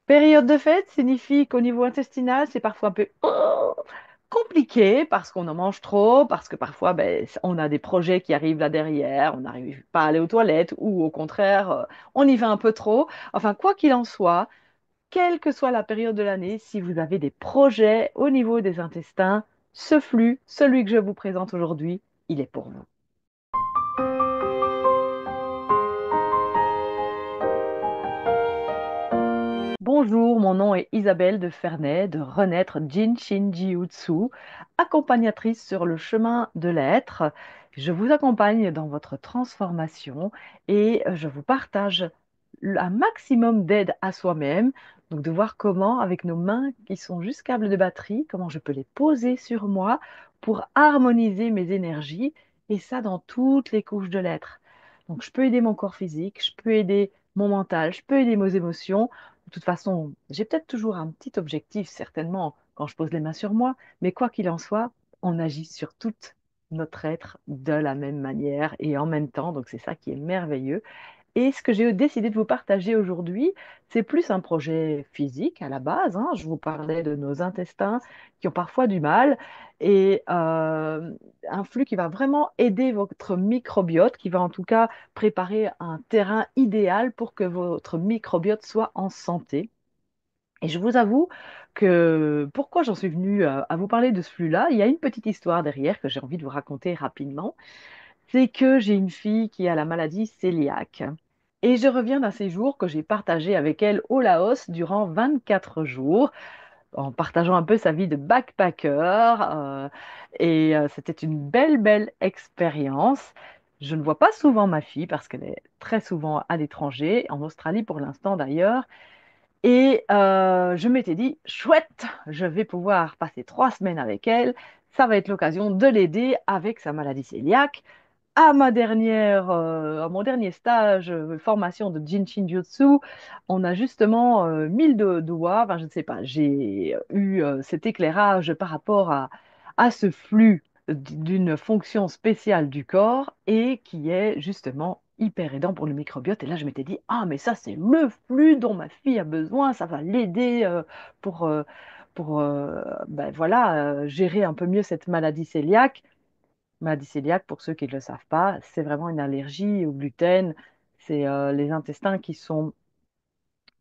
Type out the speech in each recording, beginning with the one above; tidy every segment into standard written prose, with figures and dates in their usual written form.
Période de fête signifie qu'au niveau intestinal, c'est parfois un peu compliqué parce qu'on en mange trop, parce que parfois ben, on a des projets qui arrivent là derrière, on n'arrive pas à aller aux toilettes ou au contraire, on y va un peu trop. Enfin, quoi qu'il en soit, quelle que soit la période de l'année, si vous avez des projets au niveau des intestins, ce flux, celui que je vous présente aujourd'hui, il est pour vous. Bonjour, mon nom est Isabelle de Ferney de Renaître Jinshin Jiutsu, accompagnatrice sur le chemin de l'être. Je vous accompagne dans votre transformation et je vous partage un maximum d'aide à soi-même. Donc de voir comment, avec nos mains qui sont juste câbles de batterie, comment je peux les poser sur moi pour harmoniser mes énergies et ça dans toutes les couches de l'être. Donc je peux aider mon corps physique, je peux aider mon mental, je peux aider mes émotions. De toute façon, j'ai peut-être toujours un petit objectif, certainement, quand je pose les mains sur moi, mais quoi qu'il en soit, on agit sur tout notre être de la même manière et en même temps, donc c'est ça qui est merveilleux. Et ce que j'ai décidé de vous partager aujourd'hui, c'est plus un projet physique à la base, hein. Je vous parlais de nos intestins qui ont parfois du mal et un flux qui va vraiment aider votre microbiote, qui va en tout cas préparer un terrain idéal pour que votre microbiote soit en santé. Et je vous avoue que pourquoi j'en suis venue à vous parler de ce flux-là, il y a une petite histoire derrière que j'ai envie de vous raconter rapidement. C'est que j'ai une fille qui a la maladie cœliaque. Et je reviens d'un séjour que j'ai partagé avec elle au Laos durant 24 jours, en partageant un peu sa vie de backpacker. C'était une belle, belle expérience. Je ne vois pas souvent ma fille parce qu'elle est très souvent à l'étranger, en Australie pour l'instant d'ailleurs. Et je m'étais dit, chouette, je vais pouvoir passer 3 semaines avec elle. Ça va être l'occasion de l'aider avec sa maladie cœliaque à mon dernier stage formation de Jinshin Jutsu, on a justement mis le doigt, enfin, je ne sais pas, j'ai eu cet éclairage par rapport à ce flux d'une fonction spéciale du corps et qui est justement hyper aidant pour le microbiote. Et là, je m'étais dit, ah, mais ça, c'est le flux dont ma fille a besoin, ça va l'aider pour, ben voilà, gérer un peu mieux cette maladie cœliaque. Maladie cœliaque, pour ceux qui ne le savent pas, c'est vraiment une allergie au gluten. C'est les intestins qui sont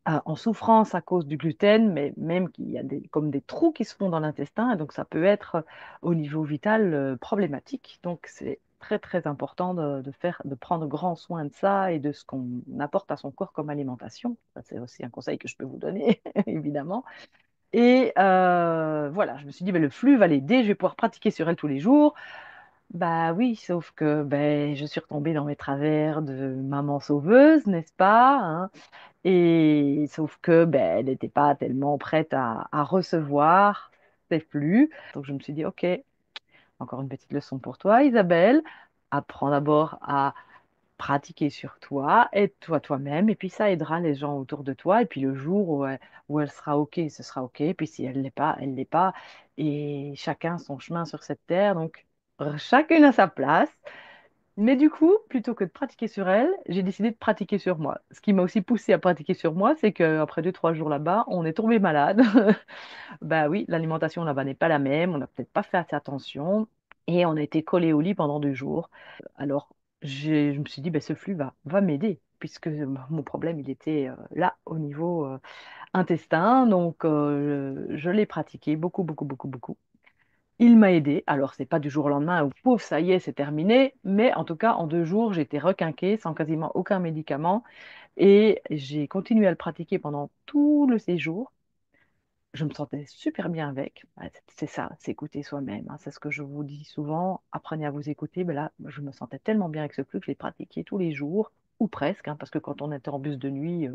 en souffrance à cause du gluten, mais même qu'il y a comme des trous qui se font dans l'intestin, et donc ça peut être au niveau vital problématique. Donc c'est très très important de prendre grand soin de ça et de ce qu'on apporte à son corps comme alimentation. Ça, c'est aussi un conseil que je peux vous donner, évidemment. Et voilà, je me suis dit, ben, le flux va l'aider, je vais pouvoir pratiquer sur elle tous les jours. Bah oui, sauf que ben, je suis retombée dans mes travers de maman sauveuse, n'est-ce pas, hein. Et sauf que ben, elle n'était pas tellement prête à recevoir ces flux. Donc je me suis dit, ok, encore une petite leçon pour toi, Isabelle. Apprends d'abord à pratiquer sur toi, aide-toi toi-même, et puis ça aidera les gens autour de toi. Et puis le jour où elle sera ok, ce sera ok. Et puis si elle l'est pas, elle l'est pas. Et chacun son chemin sur cette terre. Donc chacune à sa place. Mais du coup, plutôt que de pratiquer sur elle, j'ai décidé de pratiquer sur moi. Ce qui m'a aussi poussé à pratiquer sur moi, c'est qu'après 2, 3 jours là-bas, on est tombé malade. Bah oui, l'alimentation là-bas n'est pas la même, on n'a peut-être pas fait assez attention et on a été collé au lit pendant 2 jours. Alors, je me suis dit, ben, ce flux va m'aider puisque mon problème, il était là au niveau intestin. Donc, je l'ai pratiqué beaucoup, beaucoup, beaucoup, beaucoup. Il m'a aidé. Alors, c'est pas du jour au lendemain où pouf, ça y est, c'est terminé. Mais en tout cas, en 2 jours, j'étais requinquée sans quasiment aucun médicament. Et j'ai continué à le pratiquer pendant tout le séjour. Je me sentais super bien avec. Ouais, c'est ça, s'écouter soi-même, hein. C'est ce que je vous dis souvent. Apprenez à vous écouter. Mais là, je me sentais tellement bien avec ce flux que je l'ai pratiqué tous les jours, ou presque, hein, parce que quand on était en bus de nuit,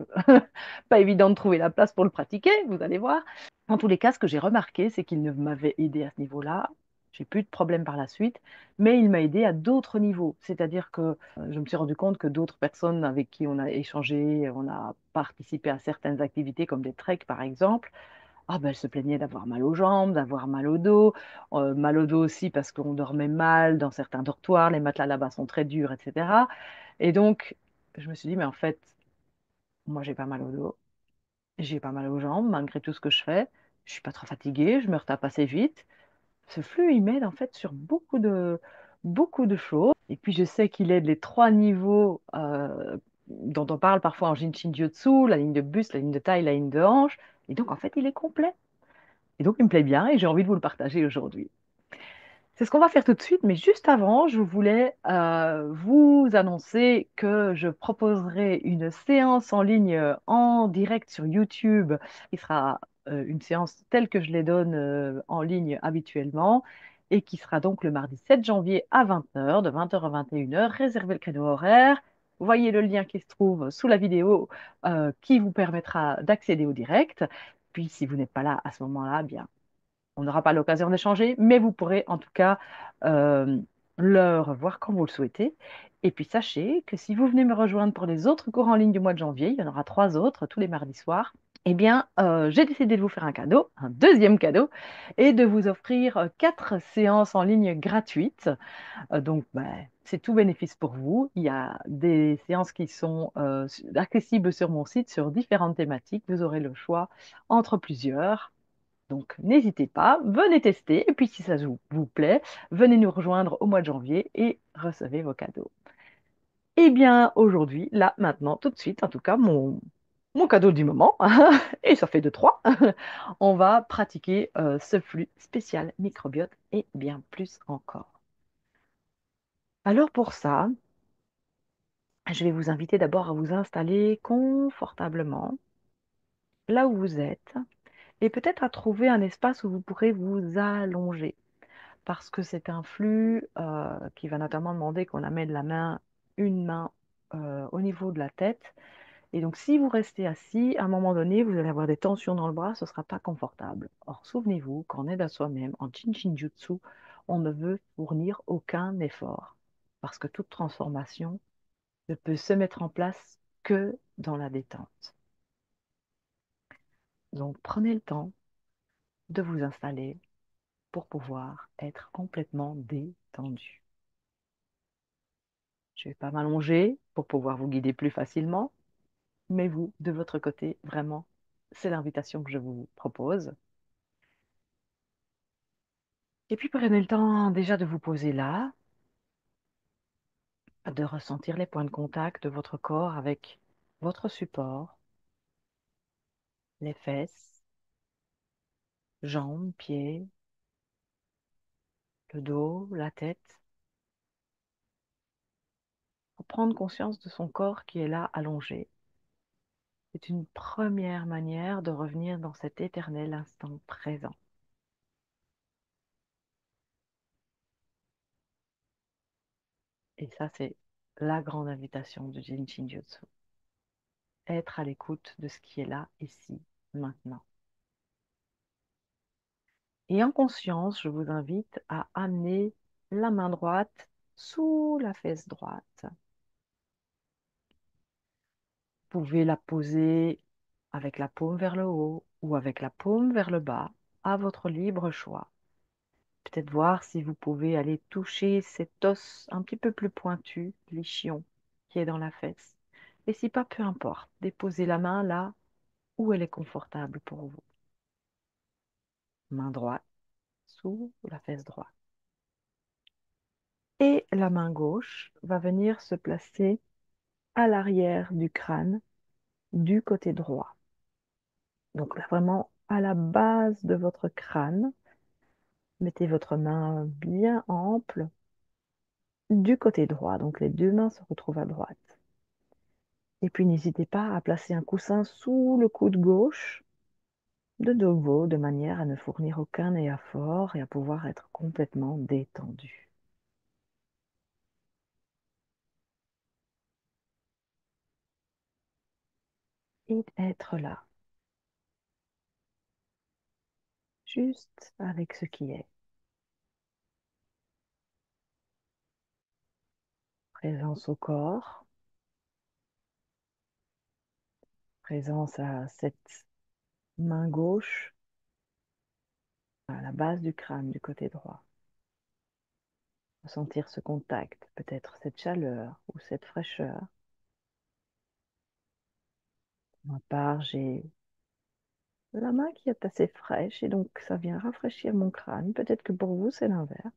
pas évident de trouver la place pour le pratiquer, vous allez voir. En tous les cas, ce que j'ai remarqué, c'est qu'il ne m'avait aidé à ce niveau-là. J'ai plus de problème par la suite, mais il m'a aidé à d'autres niveaux. C'est-à-dire que je me suis rendu compte que d'autres personnes avec qui on a échangé, on a participé à certaines activités comme des treks par exemple, ah ben, elles se plaignaient d'avoir mal aux jambes, d'avoir mal au dos aussi parce qu'on dormait mal dans certains dortoirs, les matelas là-bas sont très durs, etc. Et donc, je me suis dit, mais en fait, moi, j'ai pas mal au dos, J'ai pas mal aux jambes malgré tout ce que je fais. Je suis pas trop fatiguée, je me retape assez vite. Ce flux, il m'aide en fait sur beaucoup de choses. Et puis je sais qu'il aide les trois niveaux dont on parle parfois en Jinshin Jutsu, la ligne de buste, la ligne de taille, la ligne de hanche. Et donc en fait, il est complet. Et donc il me plaît bien et j'ai envie de vous le partager aujourd'hui. C'est ce qu'on va faire tout de suite, mais juste avant, je voulais vous annoncer que je proposerai une séance en ligne en direct sur YouTube, qui sera une séance telle que je les donne en ligne habituellement, et qui sera donc le mardi 7 janvier à 20 heures, de 20 heures à 21 heures. Réservez le créneau horaire. Vous voyez le lien qui se trouve sous la vidéo qui vous permettra d'accéder au direct. Puis si vous n'êtes pas là à ce moment-là, bien on n'aura pas l'occasion d'échanger, mais vous pourrez en tout cas euh, le revoir quand vous le souhaitez. Et puis sachez que si vous venez me rejoindre pour les autres cours en ligne du mois de janvier, il y en aura trois autres tous les mardis soirs, eh bien, j'ai décidé de vous faire un cadeau, un deuxième cadeau, et de vous offrir quatre séances en ligne gratuites. Donc, ben, c'est tout bénéfice pour vous. Il y a des séances qui sont accessibles sur mon site sur différentes thématiques. Vous aurez le choix entre plusieurs. Donc, n'hésitez pas, venez tester. Et puis, si ça vous plaît, venez nous rejoindre au mois de janvier et recevez vos cadeaux. Eh bien, aujourd'hui, là, maintenant, tout de suite, en tout cas, mon cadeau du moment, et ça fait de trois, on va pratiquer ce flux spécial microbiote et bien plus encore. Alors, pour ça, je vais vous inviter d'abord à vous installer confortablement là où vous êtes et peut-être à trouver un espace où vous pourrez vous allonger. Parce que c'est un flux qui va notamment demander qu'on amène une main au niveau de la tête. Et donc, si vous restez assis, à un moment donné, vous allez avoir des tensions dans le bras, ce ne sera pas confortable. Or, souvenez-vous qu'en aide à soi-même, en Shinjutsu, on ne veut fournir aucun effort. Parce que toute transformation ne peut se mettre en place que dans la détente. Donc, prenez le temps de vous installer pour pouvoir être complètement détendu. Je vais pas m'allonger pour pouvoir vous guider plus facilement, mais vous, de votre côté, vraiment, c'est l'invitation que je vous propose. Et puis prenez le temps déjà de vous poser là, de ressentir les points de contact de votre corps avec votre support, les fesses, jambes, pieds, le dos, la tête, pour prendre conscience de son corps qui est là allongé. C'est une première manière de revenir dans cet éternel instant présent. Et ça, c'est la grande invitation de Jin Shinjutsu. Être à l'écoute de ce qui est là, ici, maintenant. Et en conscience, je vous invite à amener la main droite sous la fesse droite. Vous pouvez la poser avec la paume vers le haut ou avec la paume vers le bas, à votre libre choix. Peut-être voir si vous pouvez aller toucher cet os un petit peu plus pointu, l'ischio, qui est dans la fesse. Et si pas, peu importe, déposez la main là où elle est confortable pour vous. Main droite sous la fesse droite. Et la main gauche va venir se placer à l'arrière du crâne du côté droit. Donc là, vraiment à la base de votre crâne, mettez votre main bien ample du côté droit. Donc les deux mains se retrouvent à droite. Et puis n'hésitez pas à placer un coussin sous le coude gauche de nouveau, de manière à ne fournir aucun effort et à pouvoir être complètement détendu. Et être là, juste avec ce qui est. Présence au corps, présence à cette main gauche, à la base du crâne du côté droit. Ressentir ce contact, peut-être cette chaleur ou cette fraîcheur. Pour ma part, j'ai la main qui est assez fraîche et donc ça vient rafraîchir mon crâne. Peut-être que pour vous, c'est l'inverse.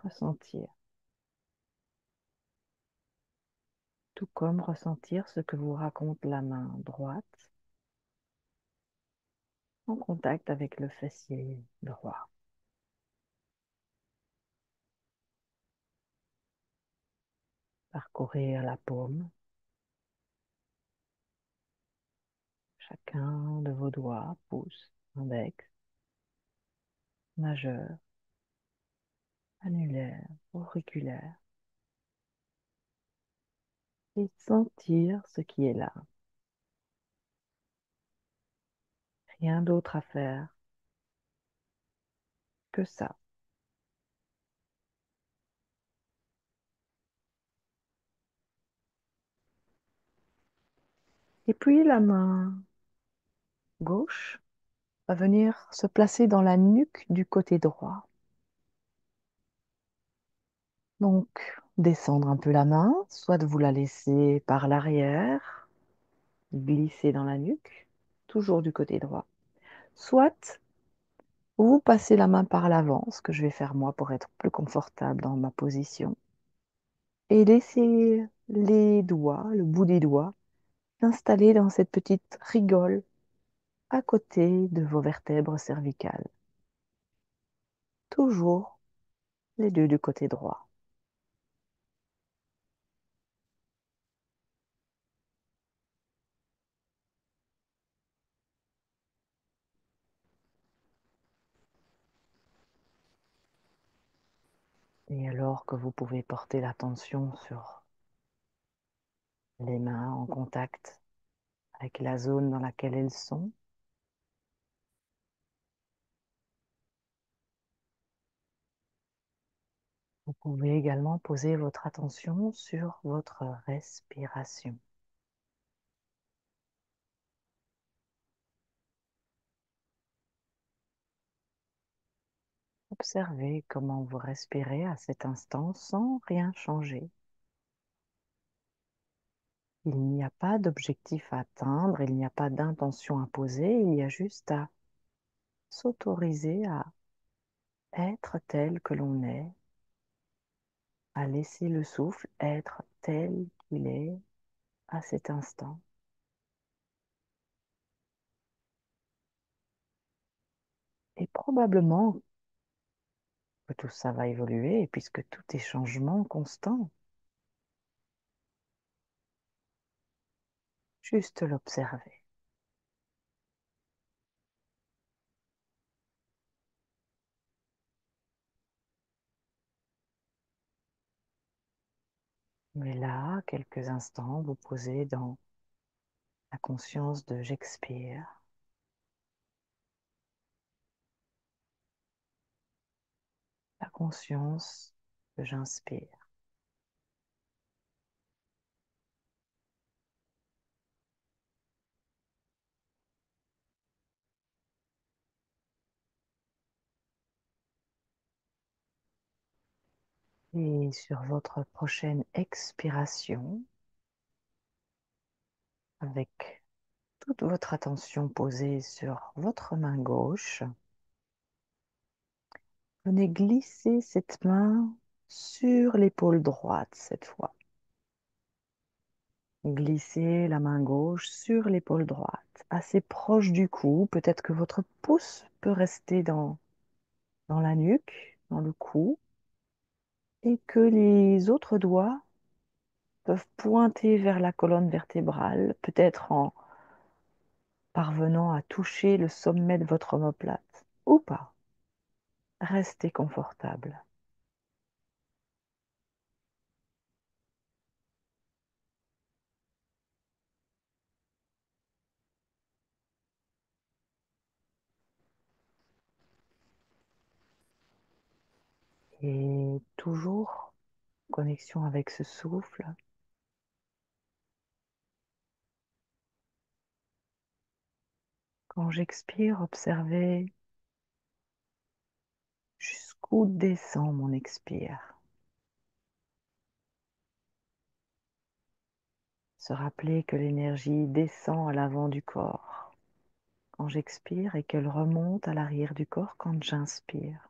Ressentir. Tout comme ressentir ce que vous raconte la main droite en contact avec le fessier droit. Parcourir la paume, chacun de vos doigts, pouce, index, majeur, annulaire, auriculaire, et sentir ce qui est là. Rien d'autre à faire que ça. Et puis la main gauche va venir se placer dans la nuque du côté droit. Donc, descendre un peu la main, soit vous la laissez par l'arrière, glisser dans la nuque, toujours du côté droit, soit vous passez la main par l'avant, ce que je vais faire moi pour être plus confortable dans ma position, et laissez les doigts, le bout des doigts, s'installer dans cette petite rigole à côté de vos vertèbres cervicales. Toujours les deux du côté droit. Et alors que vous pouvez porter l'attention sur les mains en contact avec la zone dans laquelle elles sont, vous pouvez également poser votre attention sur votre respiration. Observez comment vous respirez à cet instant sans rien changer. Il n'y a pas d'objectif à atteindre, il n'y a pas d'intention à poser, il y a juste à s'autoriser à être tel que l'on est, à laisser le souffle être tel qu'il est à cet instant. Et probablement que tout ça va évoluer, puisque tout est changement constant. Juste l'observer. Mais là, quelques instants, vous posez dans la conscience de j'expire, la conscience de j'inspire. Et sur votre prochaine expiration, avec toute votre attention posée sur votre main gauche, venez glisser cette main sur l'épaule droite cette fois. Glissez la main gauche sur l'épaule droite, assez proche du cou. Peut-être que votre pouce peut rester dans la nuque, dans le cou, et que les autres doigts peuvent pointer vers la colonne vertébrale, peut-être en parvenant à toucher le sommet de votre omoplate, ou pas. Restez confortable. Et toujours en connexion avec ce souffle. Quand j'expire, observez jusqu'où descend mon expire. Se rappeler que l'énergie descend à l'avant du corps quand j'expire et qu'elle remonte à l'arrière du corps quand j'inspire.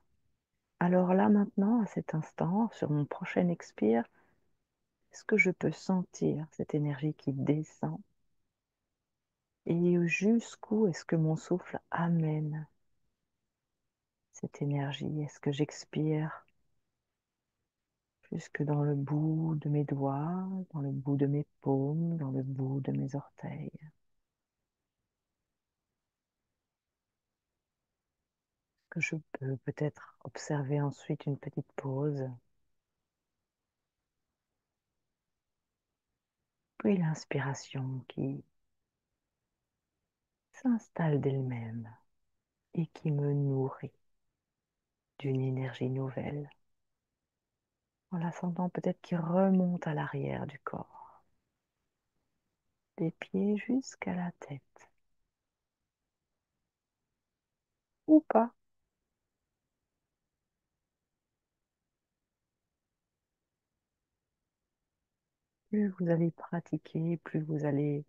Alors là maintenant, à cet instant, sur mon prochain expire, est-ce que je peux sentir cette énergie qui descend et jusqu'où est-ce que mon souffle amène cette énergie? Est-ce que j'expire jusque dans le bout de mes doigts, dans le bout de mes paumes, dans le bout de mes orteils? Que je peux peut-être observer ensuite une petite pause, puis l'inspiration qui s'installe d'elle-même et qui me nourrit d'une énergie nouvelle, en la sentant peut-être qui remonte à l'arrière du corps, des pieds jusqu'à la tête, ou pas. Plus vous allez pratiquer, plus vous allez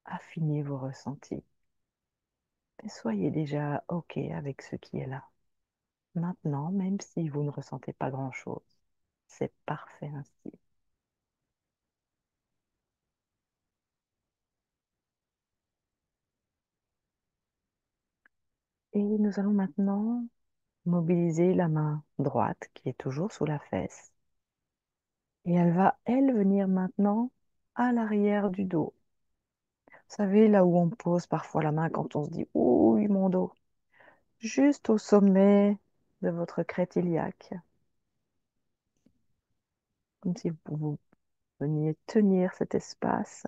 affiner vos ressentis. Et soyez déjà OK avec ce qui est là. Maintenant, même si vous ne ressentez pas grand-chose, c'est parfait ainsi. Et nous allons maintenant mobiliser la main droite qui est toujours sous la fesse. Et elle va, elle, venir maintenant à l'arrière du dos. Vous savez, là où on pose parfois la main quand on se dit ouh, mon dos, juste au sommet de votre crête iliaque, comme si vous veniez tenir cet espace.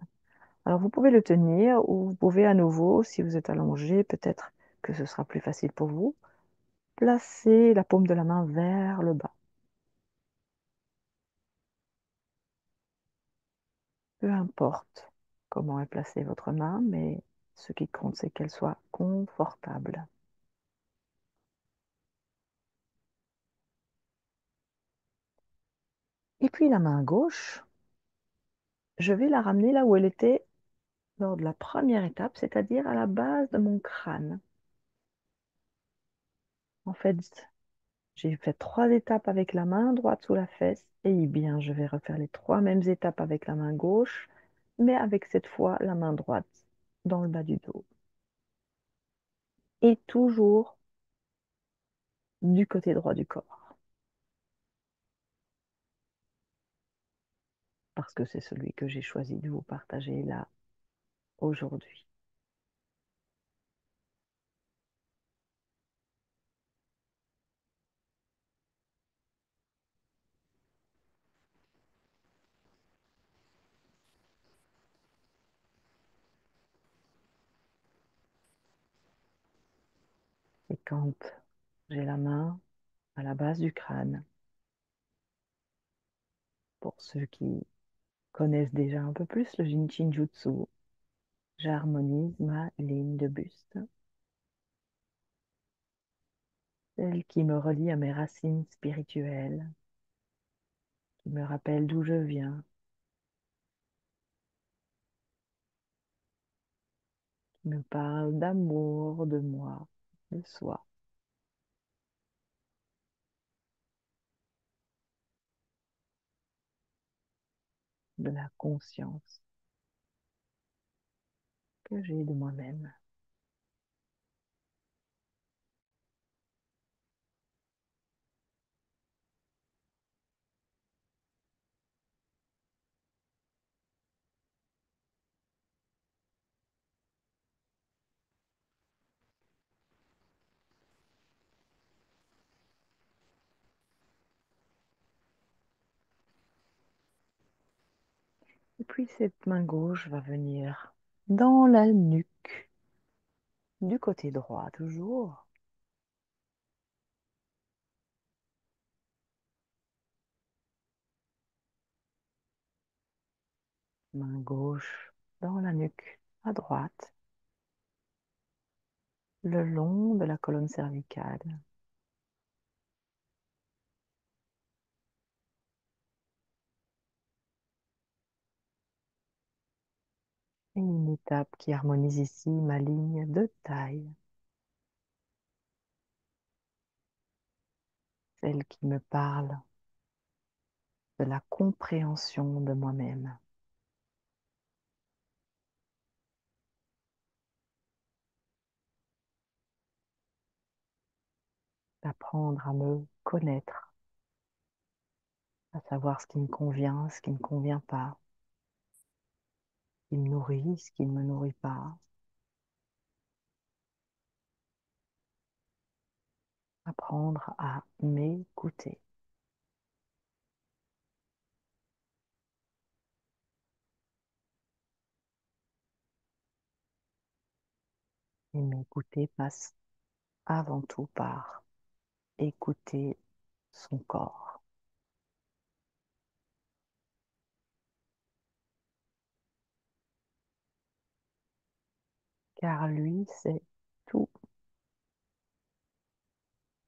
Alors vous pouvez le tenir ou vous pouvez à nouveau, si vous êtes allongé, peut-être que ce sera plus facile pour vous, placer la paume de la main vers le bas. Peu importe comment est placée votre main, mais ce qui compte, c'est qu'elle soit confortable. Et puis la main gauche, je vais la ramener là où elle était lors de la première étape, c'est-à-dire à la base de mon crâne. En fait, j'ai fait 3 étapes avec la main droite sous la fesse, et bien, je vais refaire les 3 mêmes étapes avec la main gauche, mais avec cette fois la main droite dans le bas du dos. Et toujours du côté droit du corps, parce que c'est celui que j'ai choisi de vous partager là aujourd'hui. Et quand j'ai la main à la base du crâne, pour ceux qui connaissent déjà un peu plus le Jinshin Jutsu, j'harmonise ma ligne de buste, celle qui me relie à mes racines spirituelles, qui me rappelle d'où je viens, qui me parle d'amour, de moi, de soi, de la conscience que j'ai de moi-même. Et puis cette main gauche va venir dans la nuque, du côté droit toujours. Main gauche dans la nuque à droite, le long de la colonne cervicale. Et une étape qui harmonise ici ma ligne de taille, celle qui me parle de la compréhension de moi-même, d'apprendre à me connaître, à savoir ce qui me convient, ce qui ne me convient pas, ce qui me nourrit, ce qui ne me nourrit pas, apprendre à m'écouter. Et m'écouter passe avant tout par écouter son corps, car lui, c'est tout.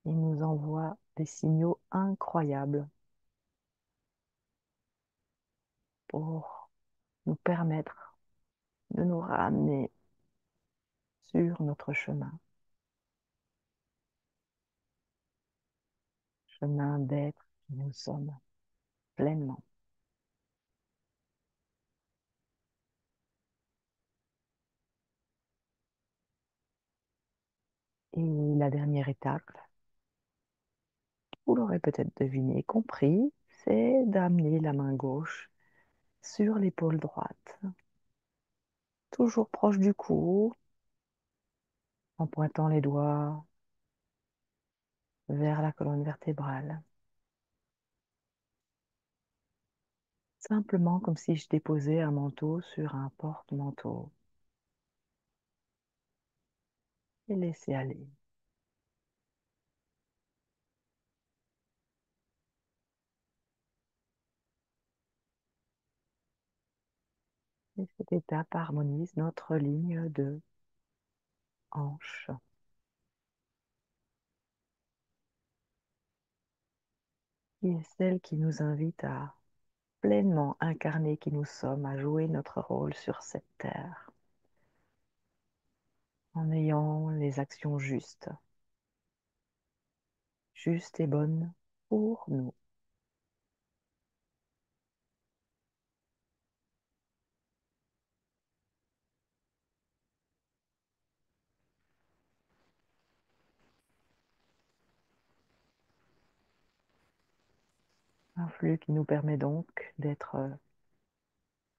Il nous envoie des signaux incroyables pour nous permettre de nous ramener sur notre chemin, chemin d'être qui nous sommes pleinement. Et la dernière étape, vous l'aurez peut-être deviné et compris, c'est d'amener la main gauche sur l'épaule droite, toujours proche du cou, en pointant les doigts vers la colonne vertébrale. Simplement comme si je déposais un manteau sur un porte-manteau et laisser aller. Et cette étape harmonise notre ligne de hanche, qui est celle qui nous invite à pleinement incarner qui nous sommes, à jouer notre rôle sur cette terre, en ayant les actions justes, justes et bonnes pour nous. Un flux qui nous permet donc d'être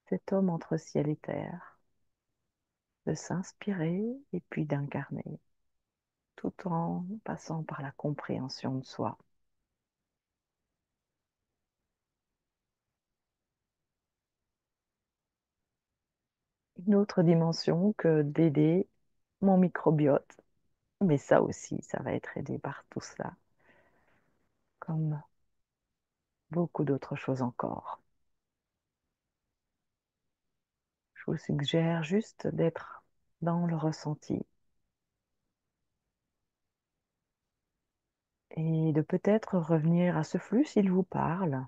cet homme entre ciel et terre, de s'inspirer et puis d'incarner, tout en passant par la compréhension de soi. Une autre dimension que d'aider mon microbiote, mais ça aussi, ça va être aidé par tout cela, comme beaucoup d'autres choses encore. Je vous suggère juste d'être dans le ressenti et de peut-être revenir à ce flux s'il vous parle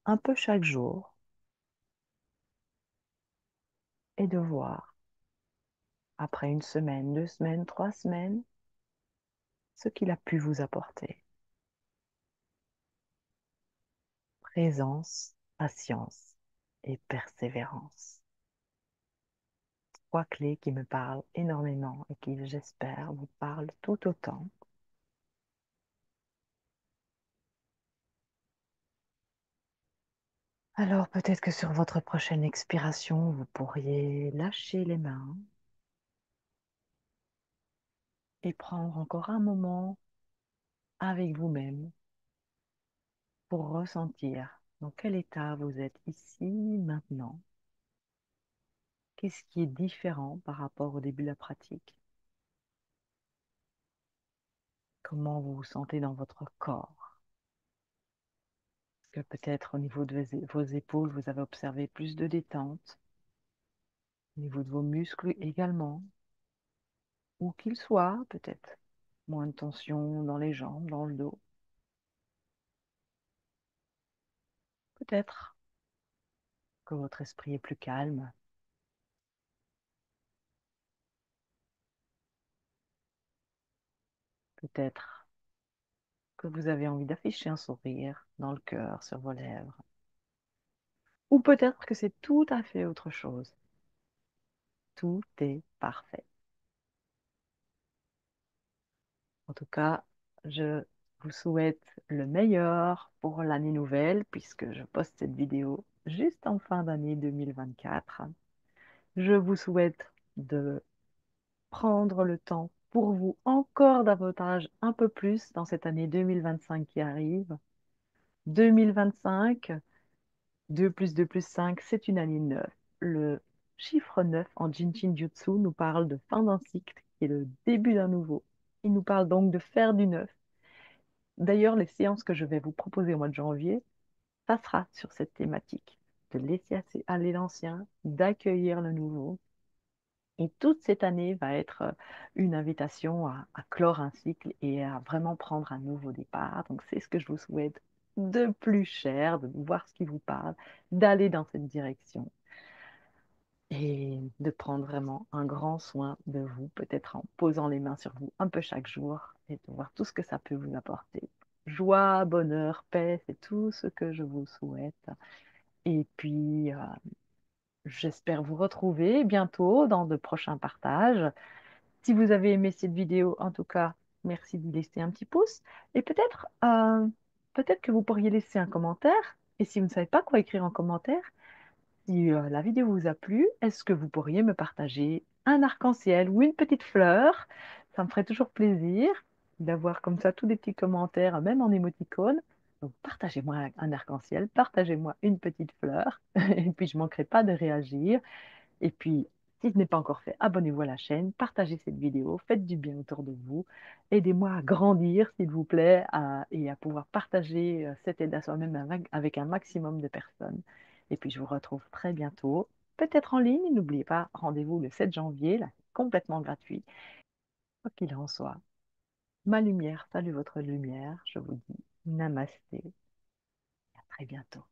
un peu chaque jour et de voir après une semaine, 2 semaines, 3 semaines ce qu'il a pu vous apporter. Présence, patience et persévérance. 3 clés qui me parlent énormément et qui, j'espère, vous parlent tout autant. Alors peut-être que sur votre prochaine expiration, vous pourriez lâcher les mains et prendre encore un moment avec vous-même pour ressentir dans quel état vous êtes ici, maintenant. Qu'est-ce qui est différent par rapport au début de la pratique? Comment vous vous sentez dans votre corps? Est-ce que peut-être au niveau de vos épaules, vous avez observé plus de détente? Au niveau de vos muscles également? Où qu'ils soient, peut-être moins de tension dans les jambes, dans le dos. Peut-être que votre esprit est plus calme, Peut-être que vous avez envie d'afficher un sourire dans le cœur, sur vos lèvres. Ou peut-être que c'est tout à fait autre chose. Tout est parfait. En tout cas, je vous souhaite le meilleur pour l'année nouvelle, puisque je poste cette vidéo juste en fin d'année 2024. Je vous souhaite de prendre le temps pour vous encore davantage, un peu plus dans cette année 2025 qui arrive. 2025, 2 plus 2 plus 5, c'est une année 9. Le chiffre 9 en Jinshin Jutsu nous parle de fin d'un cycle qui est le début d'un nouveau. Il nous parle donc de faire du neuf. D'ailleurs, les séances que je vais vous proposer au mois de janvier, ça sera sur cette thématique, de laisser aller l'ancien, d'accueillir le nouveau. Et toute cette année va être une invitation à clore un cycle et à vraiment prendre un nouveau départ. Donc c'est ce que je vous souhaite de plus cher, de voir ce qui vous parle, d'aller dans cette direction et de prendre vraiment un grand soin de vous, peut-être en posant les mains sur vous un peu chaque jour et de voir tout ce que ça peut vous apporter. Joie, bonheur, paix, c'est tout ce que je vous souhaite. Et puis, j'espère vous retrouver bientôt dans de prochains partages. Si vous avez aimé cette vidéo, en tout cas, merci de laisser un petit pouce. Et peut-être que vous pourriez laisser un commentaire. Et si vous ne savez pas quoi écrire en commentaire, si la vidéo vous a plu, est-ce que vous pourriez me partager un arc-en-ciel ou une petite fleur? Ça me ferait toujours plaisir d'avoir comme ça tous des petits commentaires, même en émoticône. Donc partagez-moi un arc-en-ciel, partagez-moi une petite fleur, et puis je ne manquerai pas de réagir. Et puis, si ce n'est pas encore fait, abonnez-vous à la chaîne, partagez cette vidéo, faites du bien autour de vous. Aidez-moi à grandir, s'il vous plaît, et à pouvoir partager cette aide à soi-même avec un maximum de personnes. Et puis, je vous retrouve très bientôt, peut-être en ligne. N'oubliez pas, rendez-vous le 7 janvier, là, c'est complètement gratuit. Quoi qu'il en soit, ma lumière, salut votre lumière. Je vous dis namasté, à très bientôt.